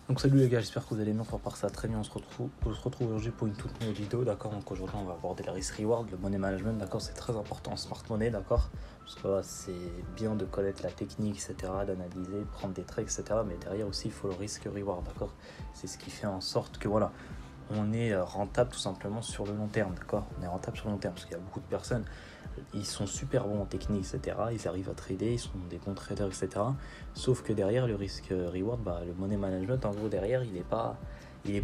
Donc salut les gars, j'espère que vous allez bien, pour part ça très bien, on se retrouve aujourd'hui pour une toute nouvelle vidéo, d'accord. Donc aujourd'hui on va aborder le risk reward, le money management, d'accord. C'est très important en smart money, d'accord, parce que c'est bien de connaître la technique, etc., d'analyser, de prendre des trades, etc., mais derrière aussi il faut le risk reward, d'accord. C'est ce qui fait en sorte que voilà, on est rentable tout simplement sur le long terme, d'accord. On est rentable sur le long terme, parce qu'il y a beaucoup de personnes, ils sont super bons en technique, etc. Ils arrivent à trader, ils sont des bons traders, etc. Sauf que derrière le risk reward, le money management, en gros derrière, il est pas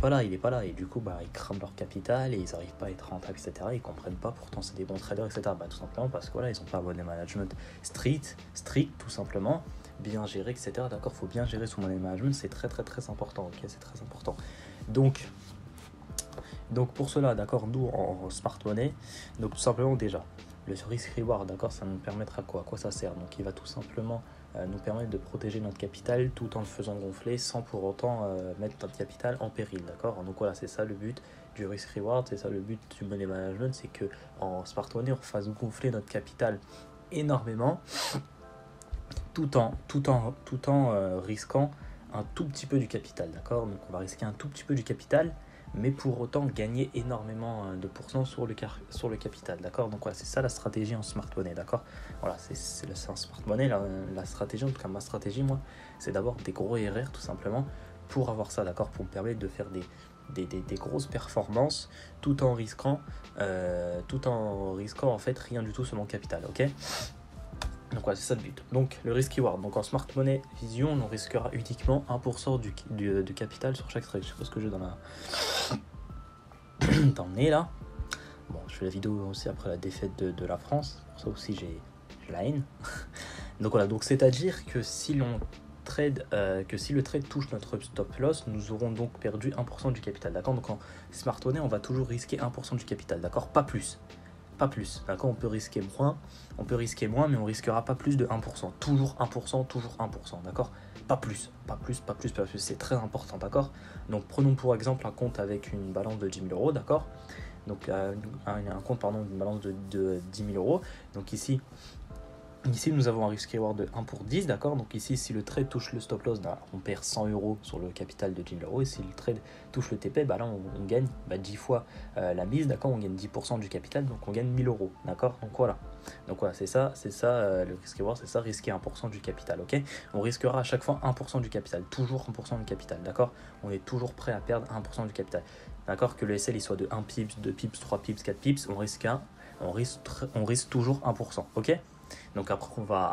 là. Et du coup, ils crament leur capital et ils n'arrivent pas à être rentables, etc. Ils comprennent pas, pourtant c'est des bons traders, etc. Tout simplement parce que voilà, ils n'ont pas un money management strict, tout simplement, bien géré, etc. D'accord, faut bien gérer son money management, c'est très très très important, ok, c'est très important. Donc pour cela, d'accord, nous en smart money, donc tout simplement déjà, le risk reward, d'accord, ça nous permettra quoi ? À quoi ça sert ? Donc il va tout simplement nous permettre de protéger notre capital tout en le faisant gonfler sans pour autant mettre notre capital en péril, d'accord. Donc voilà, c'est ça le but du risk reward, c'est ça le but du money management, c'est que en smart money on fasse gonfler notre capital énormément tout en risquant un tout petit peu du capital, d'accord. Donc on va risquer un tout petit peu du capital, mais pour autant gagner énormément de pourcents sur le capital, d'accord. Donc voilà, c'est ça la stratégie en smart money, d'accord. Voilà, c'est en smart money, la stratégie, en tout cas ma stratégie, moi, c'est d'avoir des gros RR tout simplement pour avoir ça, d'accord, pour me permettre de faire des grosses performances tout en risquant en fait rien du tout sur mon capital, ok. Donc voilà, c'est ça le but. Donc le risk reward, donc en smart money vision, on risquera uniquement 1% du capital sur chaque trade. Je sais pas ce que j'ai dans le nez là. Bon, je fais la vidéo aussi après la défaite de la France, pour ça aussi j'ai la haine. Donc voilà, donc c'est-à-dire que si le trade touche notre stop loss, nous aurons donc perdu 1% du capital, d'accord. Donc en smart money, on va toujours risquer 1% du capital, d'accord, pas plus, d'accord. On peut risquer moins, mais on risquera pas plus de 1%, toujours 1%, d'accord. Pas plus, c'est très important, d'accord. Donc prenons pour exemple un compte avec une balance de 10 000 euros, d'accord. Donc un compte, une balance de 10 000 euros. Donc ici nous avons un risk reward de 1 pour 10, d'accord. Donc ici, si le trade touche le stop loss, on perd 100 euros sur le capital de 10 000 euros. Et si le trade touche le TP, là on gagne 10 fois la mise, d'accord. On gagne 10% du capital, donc on gagne 1000 euros, d'accord. Donc voilà, c'est ça le risk reward, c'est ça, risquer 1% du capital, ok. On risquera à chaque fois 1% du capital, toujours 1% du capital, d'accord. On est toujours prêt à perdre 1% du capital, d'accord. Que le SL il soit de 1 pips, 2 pips, 3 pips, 4 pips, on risque toujours 1%, ok. Donc après on va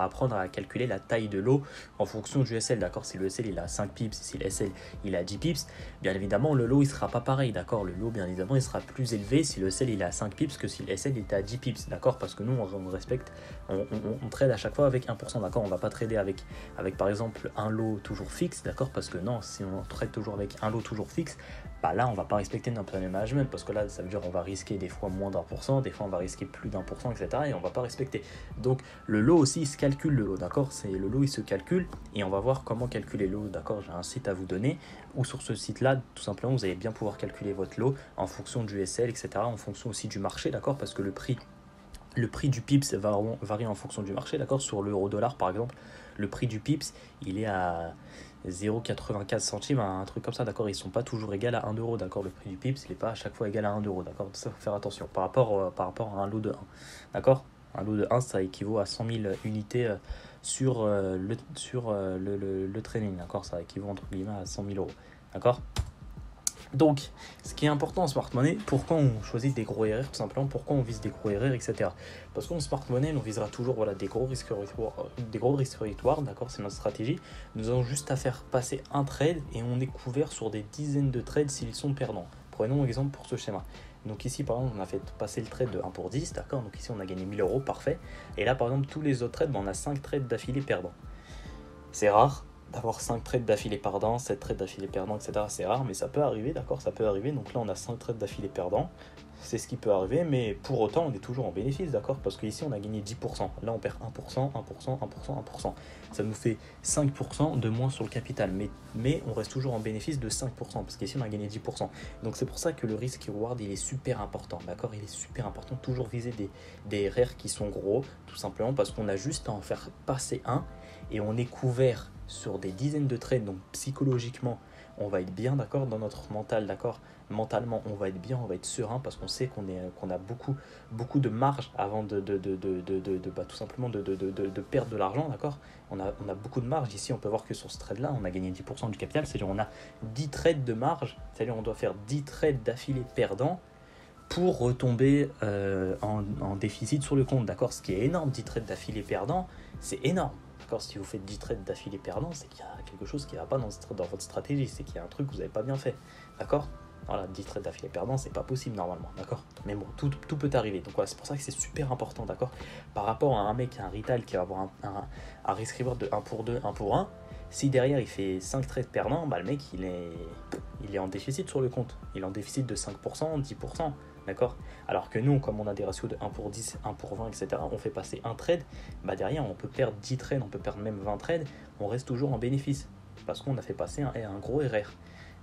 apprendre à calculer la taille de lot en fonction du SL, d'accord. Si le SL il a 5 pips, si le SL il a 10 pips, bien évidemment le lot il sera pas pareil, d'accord. Le lot bien évidemment il sera plus élevé si le SL il est à 5 pips que si le SL il est à 10 pips, d'accord. Parce que nous on respecte, on trade à chaque fois avec 1%, d'accord. On va pas trader avec par exemple un lot toujours fixe, d'accord. Parce que non, si on trade toujours avec un lot toujours fixe, là on va pas respecter notre money management, parce que là ça veut dire on va risquer des fois moins d'1%, des fois on va risquer plus d'1%, etc. et on va pas respecter. Donc le lot aussi il se calcule, le lot, d'accord. C'est le lot il se calcule et on va voir comment calculer le lot, d'accord. J'ai un site à vous donner où sur ce site là tout simplement vous allez bien pouvoir calculer votre lot en fonction du SL, etc., en fonction aussi du marché, d'accord. Parce que le prix du pips varie en fonction du marché, d'accord. Sur l'euro-dollar par exemple, le prix du pips il est à 0,84 centimes, un truc comme ça, d'accord. Ils sont pas toujours égaux à 1 euro, d'accord. Le prix du pips il n'est pas à chaque fois égal à 1 euro, d'accord. Ça faut faire attention par rapport à un lot de 1, d'accord. Un lot de 1 ça équivaut à 100 000 unités sur le trading, d'accord. Ça équivaut entre guillemets à 100 000 euros, d'accord. Donc, ce qui est important en smart money, pourquoi on choisit des gros RR, tout simplement, pourquoi on vise des gros RR, etc. Parce qu'en smart money, on visera toujours des gros risques reward, d'accord, c'est notre stratégie. Nous avons juste à faire passer un trade et on est couvert sur des dizaines de trades s'ils sont perdants. Prenons exemple pour ce schéma. Donc ici, par exemple, on a fait passer le trade de 1 pour 10, d'accord. Donc ici, on a gagné 1000 euros, parfait. Et là, par exemple, tous les autres trades, on a 5 trades d'affilée perdants. C'est rare d'avoir 5 trades d'affilée perdants, 7 trades d'affilée perdants, etc. C'est rare, mais ça peut arriver, d'accord, ça peut arriver. Donc là, on a 5 trades d'affilée perdants. c'est ce qui peut arriver, mais pour autant, on est toujours en bénéfice, d'accord? Parce qu'ici, on a gagné 10%. Là, on perd 1%, 1%, 1%, 1%. Ça nous fait 5% de moins sur le capital, mais on reste toujours en bénéfice de 5%, parce qu'ici, on a gagné 10%. Donc, c'est pour ça que le risk reward, il est super important, d'accord? Il est super important, toujours viser des RR qui sont gros, tout simplement parce qu'on a juste à en faire passer un, et on est couvert sur des dizaines de trades, donc psychologiquement, on va être bien, d'accord, dans notre mental, d'accord, mentalement, on va être bien, on va être serein parce qu'on sait qu'on a beaucoup de marge avant tout simplement de perdre de l'argent, d'accord. On a beaucoup de marge. Ici, on peut voir que sur ce trade-là, on a gagné 10% du capital, c'est-à-dire on a 10 trades de marge, c'est-à-dire on doit faire 10 trades d'affilée perdants pour retomber en déficit sur le compte, d'accord. Ce qui est énorme, 10 trades d'affilée perdants, c'est énorme. Si vous faites 10 trades d'affilée perdants, c'est qu'il y a quelque chose qui ne va pas dans votre stratégie, c'est qu'il y a un truc que vous n'avez pas bien fait, d'accord. Voilà, 10 trades d'affilée perdants, c'est pas possible normalement, d'accord. Mais bon, tout peut arriver, donc voilà, c'est pour ça que c'est super important, d'accord. Par rapport à un mec, un retail qui va avoir un risk reward de 1 pour 2, 1 pour 1, si derrière il fait 5 trades perdants, bah le mec il est en déficit sur le compte, il est en déficit de 5%, 10%, d'accord. Alors que nous, comme on a des ratios de 1 pour 10, 1 pour 20, etc., on fait passer un trade, bah derrière on peut perdre 10 trades, on peut perdre même 20 trades, on reste toujours en bénéfice, parce qu'on a fait passer un gros RR.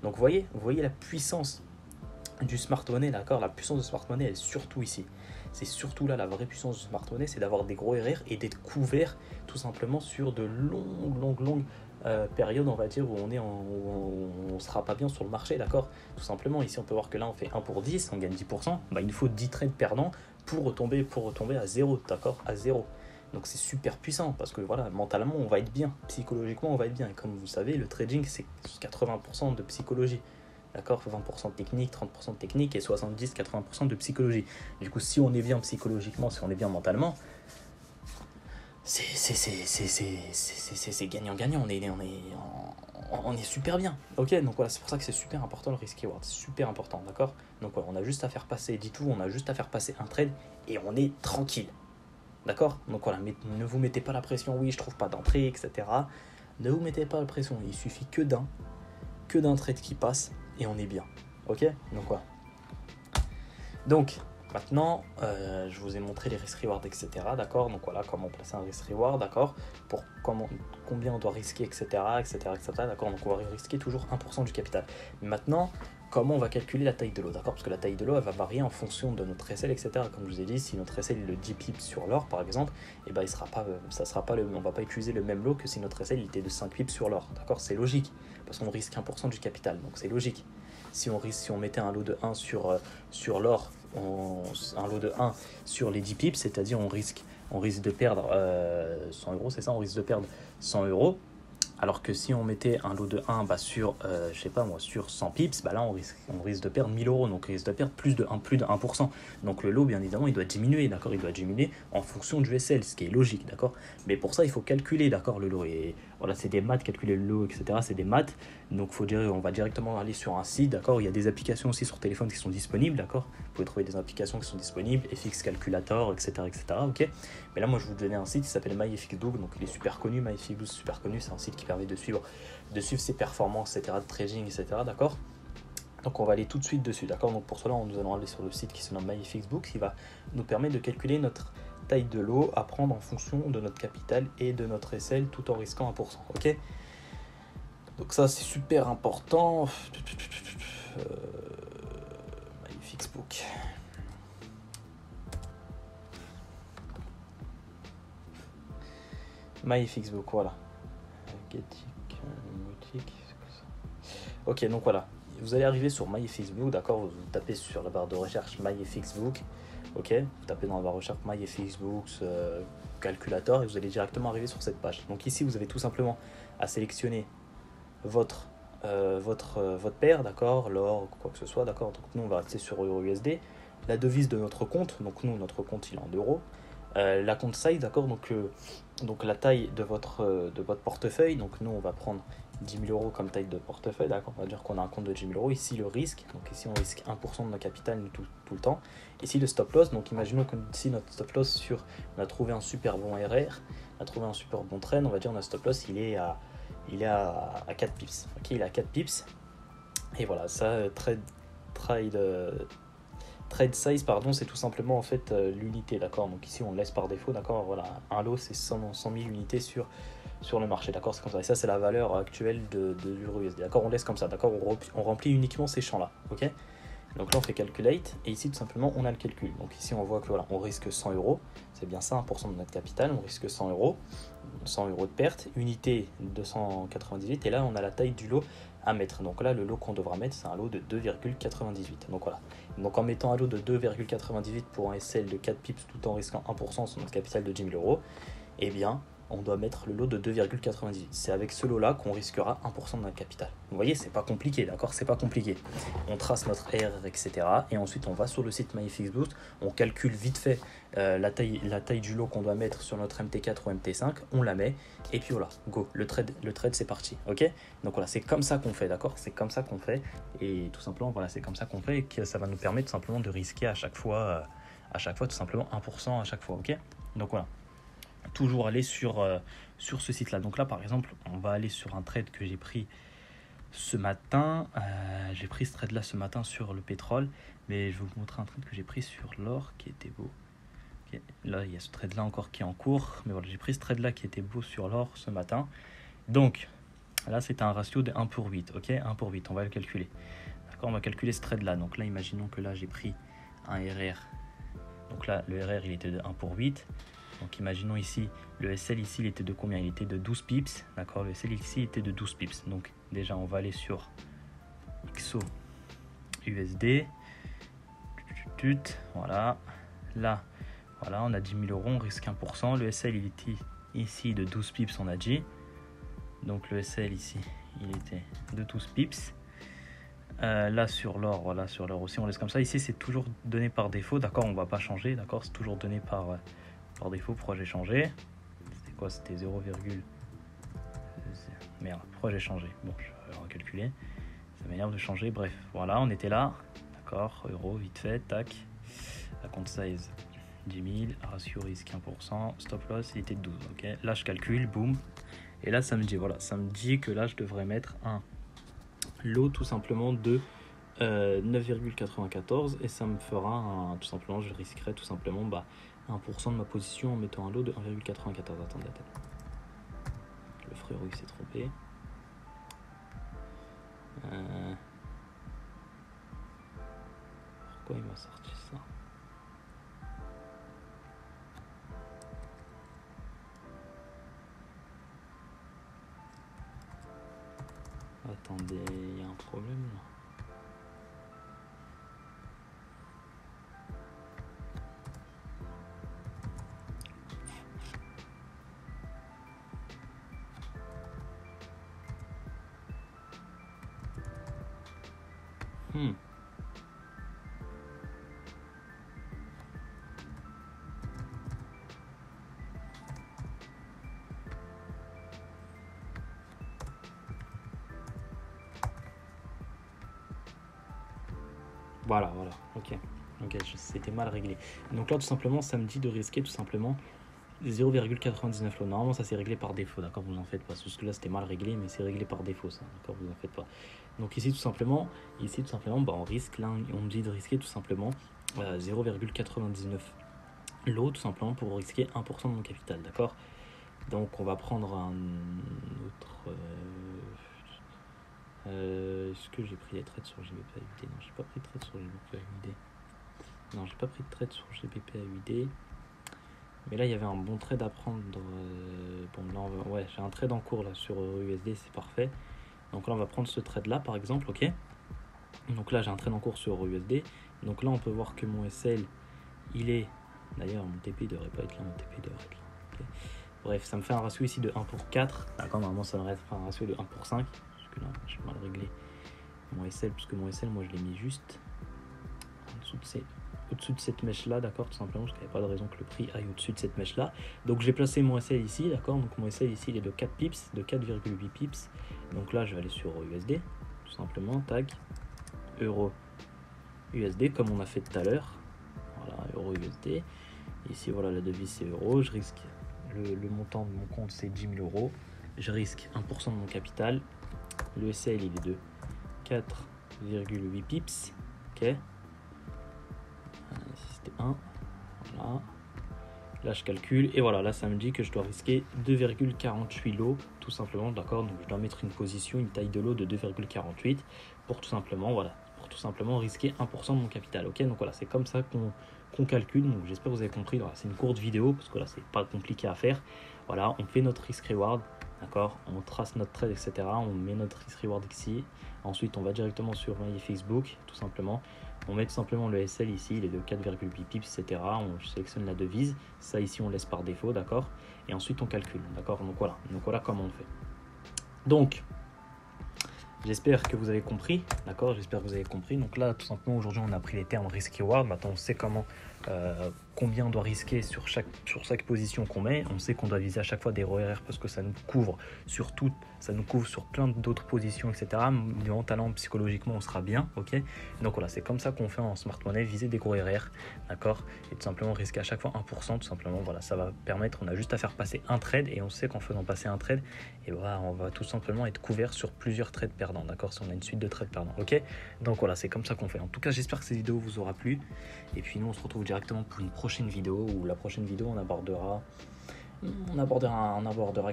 Donc vous voyez la puissance du smart money, d'accord. La puissance du smart money, elle est surtout ici. C'est surtout là la vraie puissance du smart money, c'est d'avoir des gros RR et d'être couvert tout simplement sur de longues périodes, on va dire, où on sera pas bien sur le marché, d'accord. Tout simplement, ici on peut voir que là on fait 1 pour 10, on gagne 10%, bah, il faut 10 trades perdants pour retomber à zéro, d'accord, à zéro. Donc c'est super puissant parce que voilà, mentalement on va être bien, psychologiquement on va être bien. Et comme vous savez, le trading c'est 80% de psychologie, d'accord, 20% de technique, 30% de technique et 70-80% de psychologie. Du coup, si on est bien psychologiquement, si on est bien mentalement, c'est gagnant-gagnant, on est super bien. Ok, donc voilà, c'est pour ça que c'est super important le risk reward, c'est super important, d'accord. Donc voilà, on a juste à faire passer, dites-vous, on a juste à faire passer un trade et on est tranquille. D'accord. Donc voilà, mais ne vous mettez pas la pression, oui, je trouve pas d'entrée, etc. Ne vous mettez pas la pression, il suffit que d'un trade qui passe et on est bien. Ok. Donc voilà. Donc maintenant, je vous ai montré les risk reward, etc. D'accord. Donc voilà, comment placer un risk reward, d'accord. Pour combien on doit risquer, etc. D'accord. Donc on va risquer toujours 1% du capital. Maintenant, comment on va calculer la taille de l'eau, d'accord. Parce que la taille de l'eau, elle va varier en fonction de notre SL, etc. Comme je vous ai dit, si notre SL est le 10 pips sur l'or, par exemple, et ben on va pas utiliser le même lot que si notre SL était de 5 pips sur l'or, d'accord. C'est logique, parce qu'on risque 1% du capital, donc c'est logique. Si on mettait un lot de 1 sur l'or, un lot de 1 sur les 10 pips, c'est-à-dire on risque de perdre 100 euros, c'est ça, on risque de perdre 100 euros. Alors que si on mettait un lot de 1 sur, sur 100 pips, là on risque de perdre 1000 euros, donc on risque de perdre plus de 1%. Donc le lot, bien évidemment, il doit diminuer, d'accord. Il doit diminuer en fonction du SL, ce qui est logique, d'accord. Mais pour ça, il faut calculer, d'accord, le lot. Et voilà, c'est des maths, calculer le lot, etc. C'est des maths. Donc on va directement aller sur un site, d'accord. Il y a des applications aussi sur téléphone qui sont disponibles, d'accord. Vous pouvez trouver des applications qui sont disponibles, FX Calculator, etc., ok. Mais là, moi, je vais vous donner un site qui s'appelle MyFXBook, donc il est super connu. MyFXBook, super connu, c'est un site qui permet de suivre ses performances, etc., de trading, etc., d'accord. Donc on va aller tout de suite dessus, d'accord. Donc pour cela, nous allons aller sur le site qui se nomme MyFXBook, qui va nous permettre de calculer notre taille de lot à prendre en fonction de notre capital et de notre SL, tout en risquant 1%, ok. Donc ça, c'est super important. MyFXBook. MyFXBook, voilà. Ok, donc voilà. Vous allez arriver sur MyFXBook, d'accord. Vous tapez sur la barre de recherche MyFXBook. Ok, vous tapez dans la barre de recherche MyFXBook calculator et vous allez directement arriver sur cette page. Donc ici, vous avez tout simplement à sélectionner votre paire, d'accord, l'or, quoi que ce soit, d'accord. Donc nous, on va rester sur EURUSD. La devise de notre compte, donc nous, notre compte, il est en euros. La compte size, d'accord, donc la taille de votre portefeuille. Donc nous, on va prendre 10 000 euros comme taille de portefeuille, d'accord. On va dire qu'on a un compte de 10 000 euros. Ici, le risque, donc ici, on risque 1% de notre capital tout le temps. Ici, le stop loss, donc imaginons que ici, notre stop loss on a trouvé un super bon RR, on a trouvé un super bon trend, on va dire notre stop loss, il est à 4 pips. Ok, il est à 4 pips. Et voilà, ça, trade size, pardon, c'est tout simplement en fait l'unité, d'accord. Donc ici on laisse par défaut, d'accord. Voilà, un lot c'est 100 000 unités sur le marché, d'accord. C'est comme ça. Et ça c'est la valeur actuelle du USD, d'accord. On laisse comme ça, d'accord. On remplit uniquement ces champs là, ok. Donc là on fait calculate et ici tout simplement on a le calcul. Donc ici on voit que voilà, on risque 100 euros, c'est bien ça, 1% de notre capital, on risque 100 euros, 100 euros de perte, unité 298 et là on a la taille du lot à mettre. Donc là le lot qu'on devra mettre c'est un lot de 2,98. Donc voilà. Donc en mettant un lot de 2,98 pour un SL de 4 pips tout en risquant 1% sur notre capital de 10 000 euros, eh bien on doit mettre le lot de 2,98. C'est avec ce lot-là qu'on risquera 1% de notre capital. Vous voyez, c'est pas compliqué, d'accord. C'est pas compliqué. On trace notre RR, etc. Et ensuite, on va sur le site MyFixBoost, on calcule vite fait la taille du lot qu'on doit mettre sur notre MT4 ou MT5, on la met, et puis voilà, go, le trade c'est parti, ok. Donc voilà, c'est comme ça qu'on fait, d'accord. C'est comme ça qu'on fait, et tout simplement, voilà, c'est comme ça qu'on fait, et que ça va nous permettre tout simplement de risquer à chaque fois tout simplement 1% à chaque fois, ok. Donc voilà. Toujours aller sur ce site là. Donc là par exemple on va aller sur un trade que j'ai pris ce matin. J'ai pris ce trade là ce matin sur le pétrole, mais je vais vous montrer un trade que j'ai pris sur l'or qui était beau. Okay. Là il y a ce trade là encore qui est en cours, mais voilà, j'ai pris ce trade là qui était beau sur l'or ce matin. Donc là c'était un ratio de 1 pour 8, ok, 1 pour 8, on va le calculer, d'accord. On va calculer ce trade là. Donc là imaginons que là j'ai pris un RR, donc là le RR il était de 1 pour 8. Donc imaginons ici, le SL ici il était de combien? Il était de 12 pips, d'accord. Le SL ici était de 12 pips. Donc déjà on va aller sur XO USD. Voilà. Là, voilà, on a 10 000 euros, on risque 1%. Le SL il était ici de 12 pips, on a dit. Donc le SL ici, il était de 12 pips. Là sur l'or, voilà, sur l'or aussi on laisse comme ça. Ici c'est toujours donné par défaut, d'accord, on va pas changer, d'accord, c'est toujours donné par défaut. Pourquoi j'ai changé? C'était quoi? C'était 0, merde, pourquoi j'ai changé? Bon, je vais recalculer, ça m'énerve de changer. Bref, voilà, on était là, d'accord, euro, vite fait, tac, la compte size 10 000, ratio risque 1%, stop loss il était de 12, ok. Là je calcule, boum, et là ça me dit, voilà, ça me dit que là je devrais mettre un lot tout simplement de 9,94 et ça me fera tout simplement, je risquerai tout simplement 1% de ma position en mettant un lot de 1,94. Attendez. Le frérot il s'est trompé. Pourquoi il m'a sorti ça? Attendez, il y a un problème là. Voilà, ok, c'était mal réglé. Donc là tout simplement ça me dit de risquer tout simplement 0,99 lots. Normalement ça c'est réglé par défaut, d'accord, vous en faites pas, parce que là c'était mal réglé, mais c'est réglé par défaut ça, d'accord, vous en faites pas. Donc ici tout simplement on risque, là on me dit de risquer tout simplement 0,99 lots tout simplement pour risquer 1% de mon capital, d'accord. Donc on va prendre un autre... est-ce que j'ai pris des trades sur GBP/USD? Non, j'ai pas pris de trade sur GBP/USD. Non, j'ai pas pris de trade sur GBP/USD. Mais là, il y avait un bon trade à prendre. Bon, là, ouais, j'ai un trade en cours là sur USD, c'est parfait. Donc là, on va prendre ce trade là, par exemple, ok. Donc là, j'ai un trade en cours sur USD. Donc là, on peut voir que mon SL, il est... D'ailleurs, mon TP devrait pas être là, mon TP devrait être là. Okay. Bref, ça me fait un ratio ici de 1 pour 4. D'accord, normalement, ça devrait être un ratio de 1 pour 5. Parce que là, j'ai mal réglé mon SL, puisque mon SL, moi, je l'ai mis juste au-dessous de cette mèche là, d'accord, tout simplement parce qu'il n'y a pas de raison que le prix aille au-dessus de cette mèche là. Donc j'ai placé mon SL ici, d'accord, donc mon SL ici il est de 4 pips, de 4,8 pips. Donc là je vais aller sur USD, tout simplement, tag, euro USD comme on a fait tout à l'heure, voilà, euro USD. Ici voilà, la devise c'est euro, je risque, le montant de mon compte c'est 10 000 euros, je risque 1% de mon capital, le SL il est de 4,8 pips, ok. 1. Voilà. Là je calcule et voilà, là ça me dit que je dois risquer 2,48 lots tout simplement, d'accord. Donc je dois mettre une position, une taille de lot de 2,48 pour tout simplement, voilà, pour tout simplement risquer 1% de mon capital, ok. Donc voilà, c'est comme ça qu'on calcule. Donc j'espère que vous avez compris. Voilà, c'est une courte vidéo parce que là c'est pas compliqué à faire. Voilà, on fait notre risk reward, d'accord, on trace notre trade, etc. On met notre risk reward ici. Ensuite on va directement sur My Facebook tout simplement. On met tout simplement le SL ici, il est de 4,8 pips, etc. On sélectionne la devise, ça ici on laisse par défaut, d'accord. Et ensuite on calcule, d'accord. Donc voilà comment on fait. Donc j'espère que vous avez compris, d'accord. J'espère que vous avez compris. Donc là tout simplement aujourd'hui on a pris les termes risk reward. Maintenant on sait combien on doit risquer sur chaque position qu'on met. On sait qu'on doit viser à chaque fois des RORR parce que ça nous couvre sur tout, ça nous couvre sur plein d'autres positions, etc. Mentalement, psychologiquement, on sera bien, ok. Donc voilà, c'est comme ça qu'on fait en smart money, viser des gros RR, d'accord, et tout simplement risquer à chaque fois 1%, tout simplement. Voilà, ça va permettre, on a juste à faire passer un trade et on sait qu'en faisant passer un trade, et voilà, on va tout simplement être couvert sur plusieurs trades perdants, d'accord, si on a une suite de trades perdants, ok. Donc voilà, c'est comme ça qu'on fait. En tout cas, j'espère que cette vidéo vous aura plu. Et puis nous, on se retrouve directement pour une prochaine vidéo où la prochaine vidéo, on abordera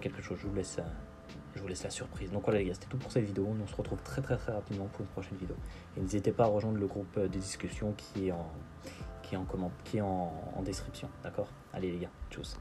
quelque chose. Je vous laisse la surprise. Donc voilà les gars, c'était tout pour cette vidéo. On se retrouve très rapidement pour une prochaine vidéo. Et n'hésitez pas à rejoindre le groupe de discussion qui est en description. D'accord ? Allez les gars, tchuss.